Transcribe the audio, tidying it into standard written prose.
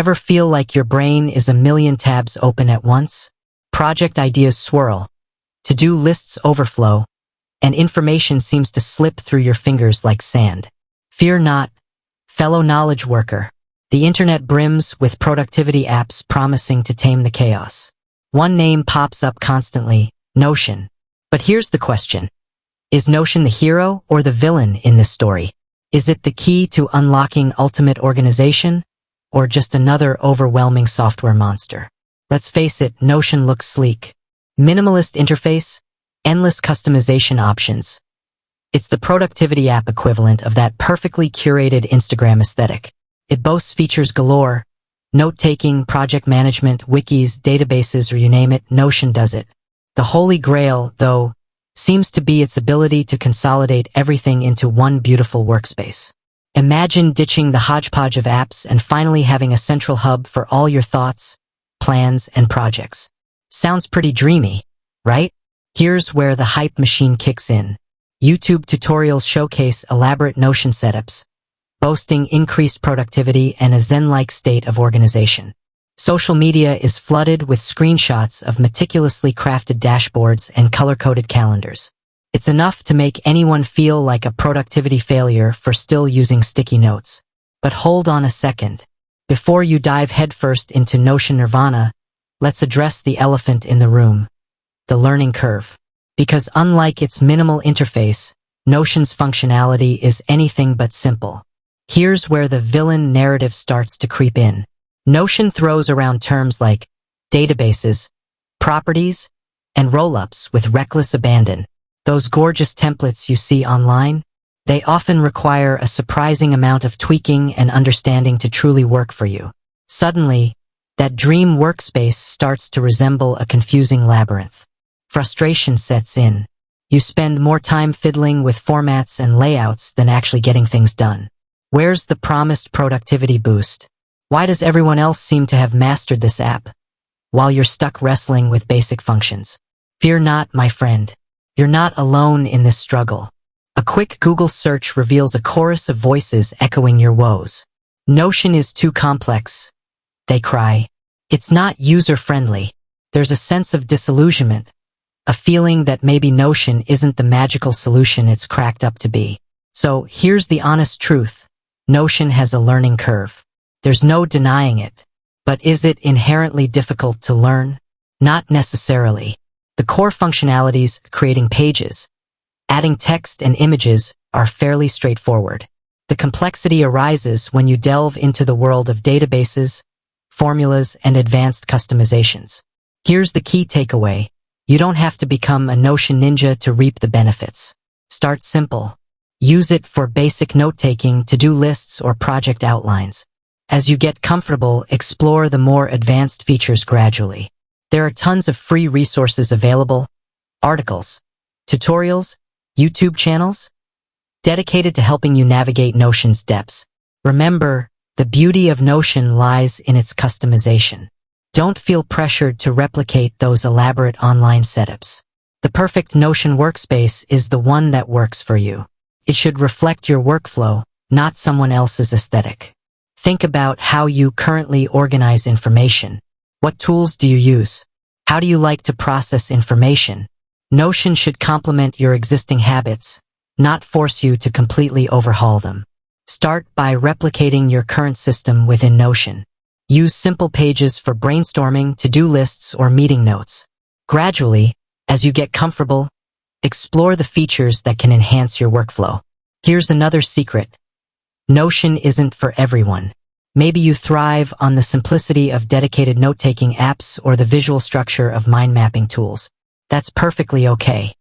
Ever feel like your brain is a million tabs open at once? Project ideas swirl, to-do lists overflow, and information seems to slip through your fingers like sand. Fear not, fellow knowledge worker. The internet brims with productivity apps promising to tame the chaos. One name pops up constantly, Notion. But here's the question. Is Notion the hero or the villain in this story? Is it the key to unlocking ultimate organization, or just another overwhelming software monster? Let's face it, Notion looks sleek. Minimalist interface, endless customization options. It's the productivity app equivalent of that perfectly curated Instagram aesthetic. It boasts features galore, note-taking, project management, wikis, databases, or you name it, Notion does it. The holy grail, though, seems to be its ability to consolidate everything into one beautiful workspace. Imagine ditching the hodgepodge of apps and finally having a central hub for all your thoughts, plans, and projects. Sounds pretty dreamy, right? Here's where the hype machine kicks in. YouTube tutorials showcase elaborate Notion setups, boasting increased productivity and a zen-like state of organization. Social media is flooded with screenshots of meticulously crafted dashboards and color-coded calendars. It's enough to make anyone feel like a productivity failure for still using sticky notes. But hold on a second. Before you dive headfirst into Notion nirvana, let's address the elephant in the room, the learning curve. Because unlike its minimal interface, Notion's functionality is anything but simple. Here's where the villain narrative starts to creep in. Notion throws around terms like databases, properties, and roll-ups with reckless abandon. Those gorgeous templates you see online, they often require a surprising amount of tweaking and understanding to truly work for you. Suddenly, that dream workspace starts to resemble a confusing labyrinth. Frustration sets in. You spend more time fiddling with formats and layouts than actually getting things done. Where's the promised productivity boost? Why does everyone else seem to have mastered this app, while you're stuck wrestling with basic functions? Fear not, my friend. You're not alone in this struggle. A quick Google search reveals a chorus of voices echoing your woes. Notion is too complex, they cry. It's not user-friendly. There's a sense of disillusionment, a feeling that maybe Notion isn't the magical solution it's cracked up to be. So here's the honest truth. Notion has a learning curve. There's no denying it. But is it inherently difficult to learn? Not necessarily. The core functionalities, creating pages, adding text and images, are fairly straightforward. The complexity arises when you delve into the world of databases, formulas, and advanced customizations. Here's the key takeaway. You don't have to become a Notion ninja to reap the benefits. Start simple. Use it for basic note-taking, to-do lists, or project outlines. As you get comfortable, explore the more advanced features gradually. There are tons of free resources available, articles, tutorials, YouTube channels, dedicated to helping you navigate Notion's depths. Remember, the beauty of Notion lies in its customization. Don't feel pressured to replicate those elaborate online setups. The perfect Notion workspace is the one that works for you. It should reflect your workflow, not someone else's aesthetic. Think about how you currently organize information. What tools do you use? How do you like to process information? Notion should complement your existing habits, not force you to completely overhaul them. Start by replicating your current system within Notion. Use simple pages for brainstorming, to-do lists, or meeting notes. Gradually, as you get comfortable, explore the features that can enhance your workflow. Here's another secret. Notion isn't for everyone. Maybe you thrive on the simplicity of dedicated note-taking apps or the visual structure of mind mapping tools. That's perfectly okay.